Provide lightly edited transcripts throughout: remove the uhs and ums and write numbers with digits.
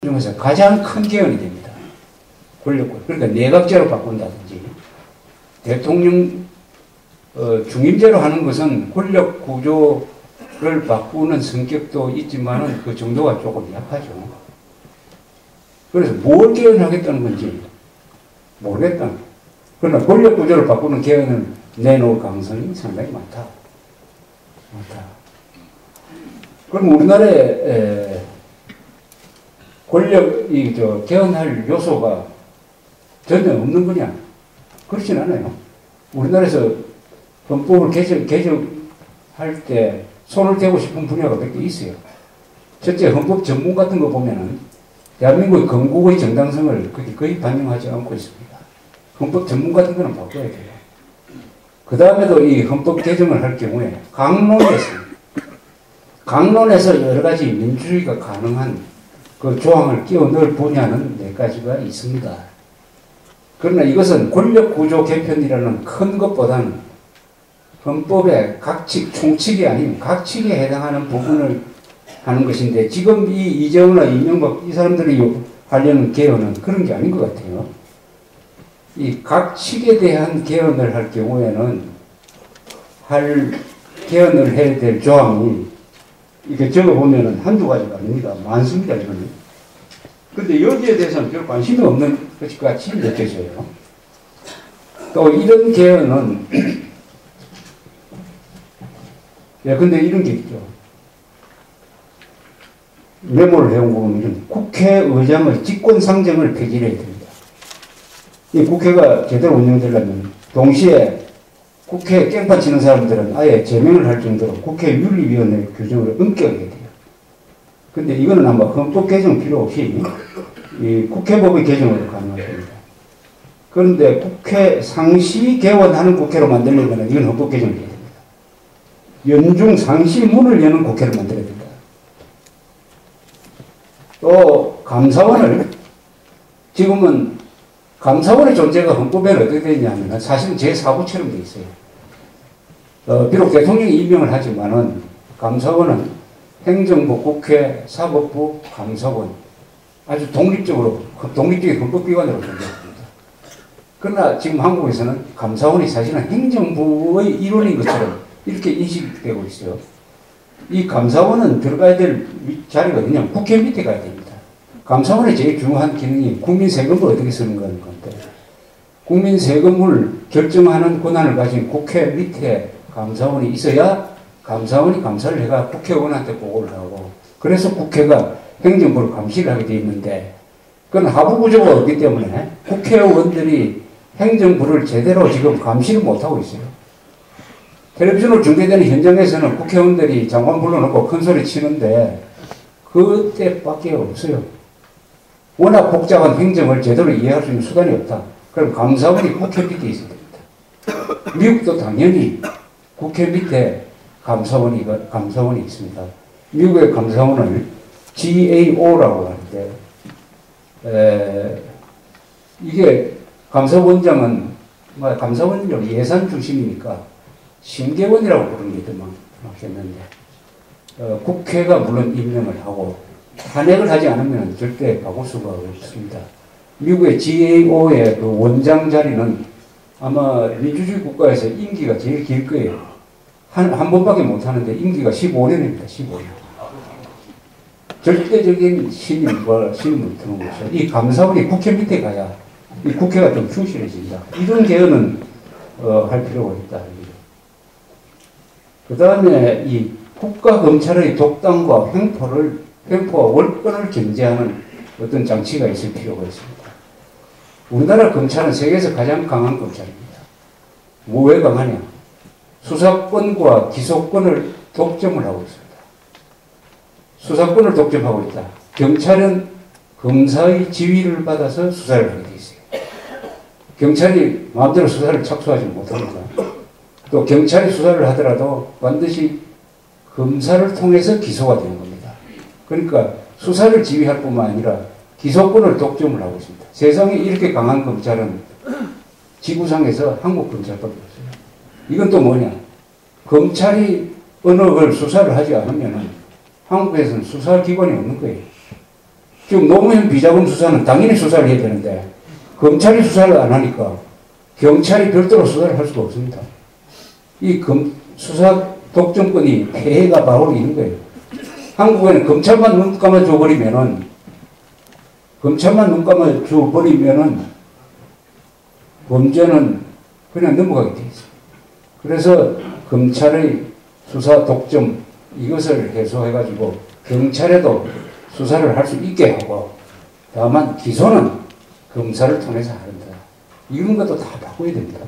중에서 가장 큰 개헌이 됩니다. 권력구조. 그러니까 내각제로 바꾼다든지 대통령 중임제로 하는 것은 권력구조를 바꾸는 성격도 있지만은 그 정도가 조금 약하죠. 그래서 뭘 개헌하겠다는 건지 모르겠다. 그러나 권력구조를 바꾸는 개헌을 내놓을 가능성이 상당히 많다. 그럼 우리나라에 권력이 개헌할 요소가 전혀 없는 거냐? 그렇진 않아요. 우리나라에서 헌법을 개정할 때 손을 대고 싶은 분야가 몇 개 있어요. 첫째, 헌법 전문 같은 거 보면은 대한민국의 건국의 정당성을 거의 반영하지 않고 있습니다. 헌법 전문 같은 거는 바꿔야 돼요. 그 다음에도 이 헌법 개정을 할 경우에 강론에서 여러 가지 민주주의가 가능한 그 조항을 끼워 넣을 분야는 몇 가지가 있습니다. 그러나 이것은 권력구조 개편이라는 큰 것보다는 헌법의 각칙, 총칙이 아닌 각칙에 해당하는 부분을 하는 것인데 지금 이 이재호나 이명박 이 사람들이 하려는 개헌은 그런 게 아닌 것 같아요. 이 각칙에 대한 개헌을 할 경우에는 개헌을 해야 될 조항이 이렇게 적어보면은 한두 가지가 아닙니다. 많습니다, 이거는. 근데 여기에 대해서는 별 관심이 없는 것 같이 느껴져요. 또 이런 개헌은, 근데 이런 게 있죠. 메모를 해온 거 보면 국회의장의 직권상정을 폐지해야 됩니다. 이 국회가 제대로 운영되려면 동시에 국회에 깽판 치는 사람들은 아예 제명을 할 정도로 국회윤리위원회 규정을 엄격하게 돼요. 근데 이거는 아마 헌법 개정 필요 없이 이 국회법의 개정으로 가능합니다. 그런데 국회 상시 개원하는 국회로 만들려면 이건 헌법 개정이 돼야 됩니다. 연중 상시 문을 여는 국회를 만들어야 됩니다. 또 감사원을 지금은 감사원의 존재가 헌법에 어떻게 되어 있냐면 사실은 제4부처럼 되어 있어요. 비록 대통령이 임명을 하지만은 감사원은 행정부, 국회, 사법부, 감사원 아주 독립적인 헌법기관으로 존재합니다. 그러나 지금 한국에서는 감사원이 사실은 행정부의 일원인 것처럼 이렇게 인식되고 있어요. 이 감사원은 들어가야 될 자리가 어디냐면 국회 밑에 가야 됩니다. 감사원의 제일 중요한 기능이 국민 세금을 어떻게 쓰는 건데 국민 세금을 결정하는 권한을 가진 국회 밑에 감사원이 있어야 감사원이 감사를 해가 국회의원한테 보고를 하고 그래서 국회가 행정부를 감시를 하게 돼 있는데 그건 하부 구조가 없기 때문에 국회의원들이 행정부를 제대로 지금 감시를 못하고 있어요. 텔레비전으로 중계되는 현장에서는 국회의원들이 장관 불러놓고 큰 소리 치는데 그때밖에 없어요. 워낙 복잡한 행정을 제대로 이해할 수 있는 수단이 없다. 그럼 감사원이 국회 밑에 있어야 됩니다. 미국도 당연히 국회 밑에 감사원이 있습니다. 미국의 감사원을 GAO라고 하는데 이게 감사원장은 감사원장 예산 중심이니까 심계원이라고 부르는 게 더 많겠는데 국회가 물론 임명을 하고 탄핵을 하지 않으면 절대 바꿀 수가 없습니다. 미국의 GAO의 그 원장 자리는 아마 민주주의 국가에서 임기가 제일 길 거예요. 한 번밖에 못 하는데 임기가 15년입니다. 15년. 절대적인 신임을 드는 것이죠. 이 감사원이 국회 밑에 가야 이 국회가 좀 충실해진다. 이런 개헌은 할 필요가 있다. 그 다음에 이 국가검찰의 독단과 횡포와 월권을 견제하는 어떤 장치가 있을 필요가 있습니다. 우리나라 검찰은 세계에서 가장 강한 검찰입니다. 왜 강하냐? 수사권과 기소권을 독점을 하고 있습니다. 수사권을 독점하고 있다. 경찰은 검사의 지휘를 받아서 수사를 하게 돼 있어요. 경찰이 마음대로 수사를 착수하지 못합니다. 또 경찰이 수사를 하더라도 반드시 검사를 통해서 기소가 되는 겁니다. 그러니까 수사를 지휘할 뿐만 아니라 기소권을 독점을 하고 있습니다. 세상에 이렇게 강한 검찰은 지구상에서 한국 검찰밖에 없어요. 이건 또 뭐냐? 검찰이 어느 걸 수사를 하지 않으면 한국에서는 수사기관이 없는 거예요. 지금 노무현 비자금 수사는 당연히 수사를 해야 되는데 검찰이 수사를 안 하니까 경찰이 별도로 수사를 할 수가 없습니다. 이 수사 독점권이 폐해가 바로 있는 거예요. 한국에는 검찰만 눈 감아줘버리면은 범죄는 그냥 넘어가게 돼 있어요. 그래서 검찰의 수사 독점 이것을 해소해가지고 경찰에도 수사를 할 수 있게 하고 다만 기소는 검사를 통해서 한다. 이런 것도 다 바꿔야 됩니다.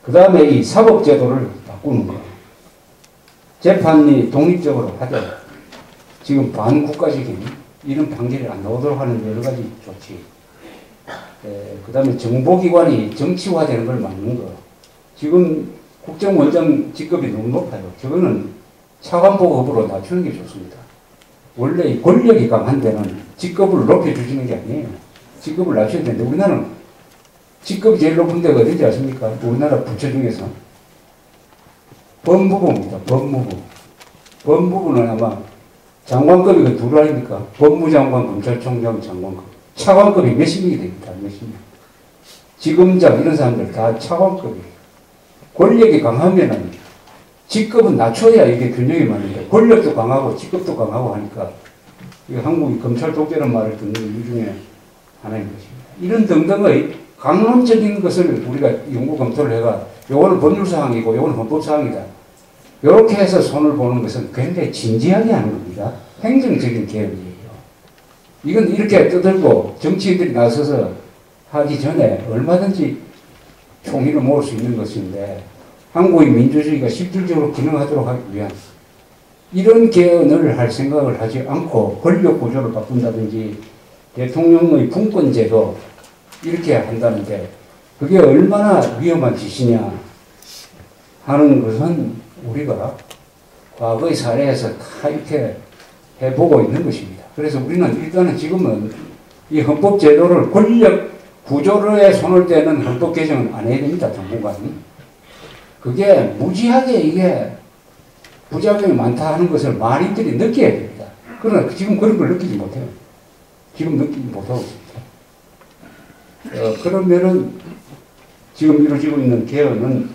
그 다음에 이 사법제도를 바꾸는 거. 재판이 독립적으로 하되 지금 반국가적인 이런 판결이 안 나오도록 하는 여러 가지 조치. 그 다음에 정보기관이 정치화되는 걸 막는 거. 지금 국정원장 직급이 너무 높아요. 저거는 차관보급으로 낮추는 게 좋습니다. 원래 이 권력이 강한 데는 직급을 높여주시는 게 아니에요. 직급을 낮춰야 되는데 우리나라는 직급이 제일 높은 데가 어딘지 아십니까? 우리나라 부처 중에서 법무부입니다. 법무부는 아마 장관급이 그 둘 아닙니까? 법무장관, 검찰총장, 장관급. 차관급이 몇십 명이 됩니다. 몇십 명. 지검장 이런 사람들 다 차관급이에요. 권력이 강하면은 직급은 낮춰야 이게 균형이 맞는데 권력도 강하고 직급도 강하고 하니까 한국이 검찰 독재라는 말을 듣는 이유 중에 하나인 것입니다. 이런 등등의 강론적인 것을 우리가 연구 검토를 해가 요거는 법률사항이고 요거는 헌법사항이다. 이렇게 해서 손을 보는 것은 굉장히 진지하게 하는 겁니다. 행정적인 개혁이에요. 이건 이렇게 떠들고 정치인들이 나서서 하기 전에 얼마든지 총의를 모을 수 있는 것인데 한국의 민주주의가 실질적으로 기능하도록 하기 위한 이런 개헌을 할 생각을 하지 않고 권력 구조를 바꾼다든지 대통령의 분권제도 이렇게 한다는데 그게 얼마나 위험한 짓이냐 하는 것은 우리가 과거의 사례에서 다 이렇게 해보고 있는 것입니다. 그래서 우리는 일단은 지금은 이 헌법제도를 권력 구조에 손을 떼는 헌법 개정은 안 해야 됩니다. 당분간은. 그게 무지하게 이게 부작용이 많다 하는 것을 만인들이 느껴야 됩니다. 그러나 지금 그런 걸 느끼지 못해요. 지금 느끼지 못하고 있습니다. 그러면은 지금 이루어지고 있는 개헌은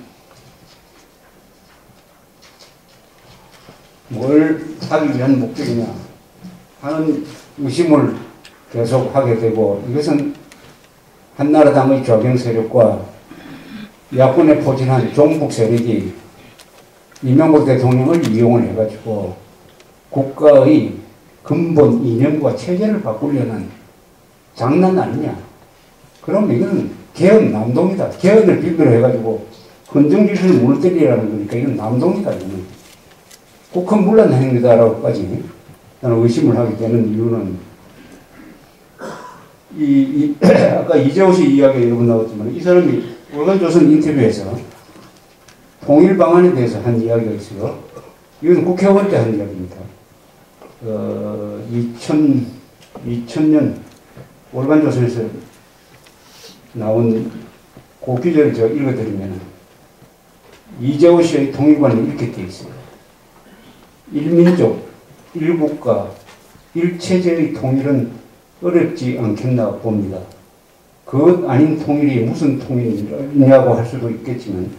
뭘 하기 위한 목적이냐 하는 의심을 계속 하게 되고 이것은 한나라당의 좌경 세력과 야권에 포진한 종북 세력이 이명박 대통령을 이용을 해가지고 국가의 근본 이념과 체제를 바꾸려는 장난 아니냐. 그럼 이건 개헌 남동이다. 개헌을 빌미로 해가지고 헌정질서를 무너뜨리라는 거니까 이건 남동이다. 이건. 국헌 문란 행위다라고까지 나는 의심을 하게 되는 이유는 아까 이재호 씨 이야기가 여러 번 나왔지만 이 사람이 월간조선 인터뷰에서 통일 방안에 대해서 한 이야기가 있어요. 이건 국회의원 때 한 이야기입니다. 2000년 월간조선에서 나온 그 기자를 제가 읽어드리면 이재호 씨의 통일관이 이렇게 되어 있어요. 일민족, 일국가, 일체제의 통일은 어렵지 않겠나 봅니다. 그것 아닌 통일이 무슨 통일이냐고 할 수도 있겠지만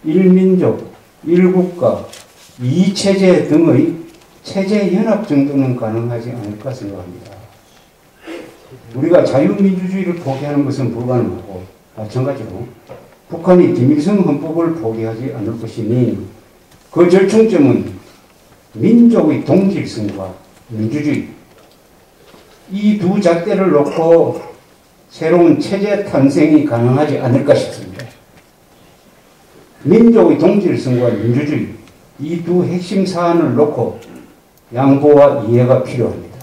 일민족, 일국가, 이체제 등의 체제 연합 정도는 가능하지 않을까 생각합니다. 우리가 자유민주주의를 포기하는 것은 불가능하고 마찬가지로 북한이 김일성 헌법을 포기하지 않을 것이니 그 절충점은 민족의 동질성과 민주주의 이 두 잣대를 놓고 새로운 체제 탄생이 가능하지 않을까 싶습니다. 민족의 동질성과 민주주의 이 두 핵심 사안을 놓고 양보와 이해가 필요합니다.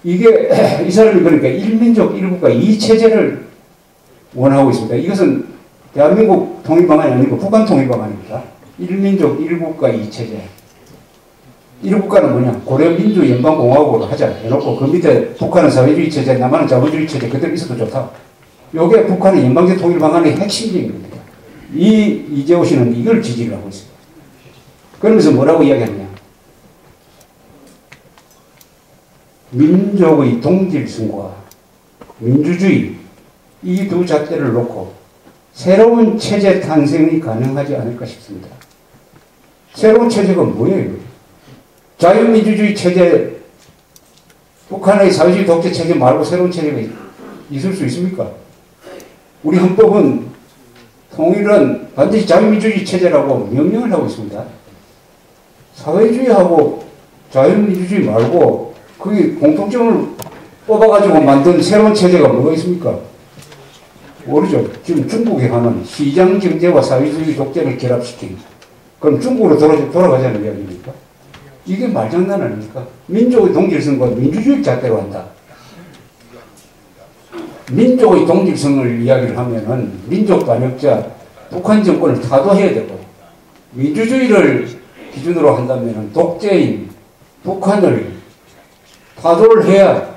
이게 이 사람이 그러니까 일민족 일국가 이 체제를 원하고 있습니다. 이것은 대한민국 통일방안이 아니고 북한 통일방안입니다. 일민족 일국가 이 체제. 일국가는 뭐냐? 고려민주연방공화국으로 하자 해놓고 그 밑에 북한은 사회주의 체제, 남한은 자본주의 체제 그대로 있어도 좋다. 요게 북한의 연방제 통일방안의 핵심적인 겁니다. 이재호 씨는 이걸 지지를 하고 있습니다. 그러면서 뭐라고 이야기하냐. 민족의 동질성과 민주주의 이 두 잣대를 놓고 새로운 체제 탄생이 가능하지 않을까 싶습니다. 새로운 체제가 뭐예요? 자유민주주의 체제, 북한의 사회주의 독재 체제 말고 새로운 체제가 있을 수 있습니까? 우리 헌법은 통일은 반드시 자유민주주의 체제라고 명령을 하고 있습니다. 사회주의하고 자유민주주의 말고 그게 공통점을 뽑아가지고 만든 새로운 체제가 뭐가 있습니까? 모르죠. 지금 중국이 하는 시장 경제와 사회주의 독재를 결합시킨, 그럼 중국으로 돌아가자는 이야기입니까? 이게 말장난 아닙니까? 민족의 동질성과 민주주의 잣대로 한다. 민족의 동질성을 이야기를 하면은 민족 반역자 북한 정권을 타도해야 되고, 민주주의를 기준으로 한다면은 독재인 북한을 타도를 해야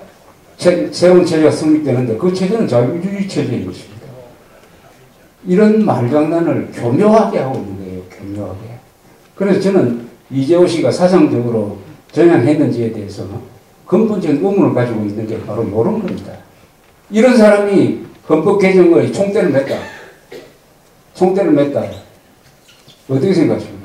새로운 체제가 성립되는데, 그 체제는 자유민주주의 체제인 것입니다. 이런 말장난을 교묘하게 하고 있는 거예요. 교묘하게. 그래서 저는 이재호 씨가 사상적으로 전향했는지에 대해서 근본적인 의문을 가지고 있는 게 바로 이런 겁니다. 이런 사람이 헌법 개정의 총대를 맸다. 총대를 맸다. 어떻게 생각하십니까?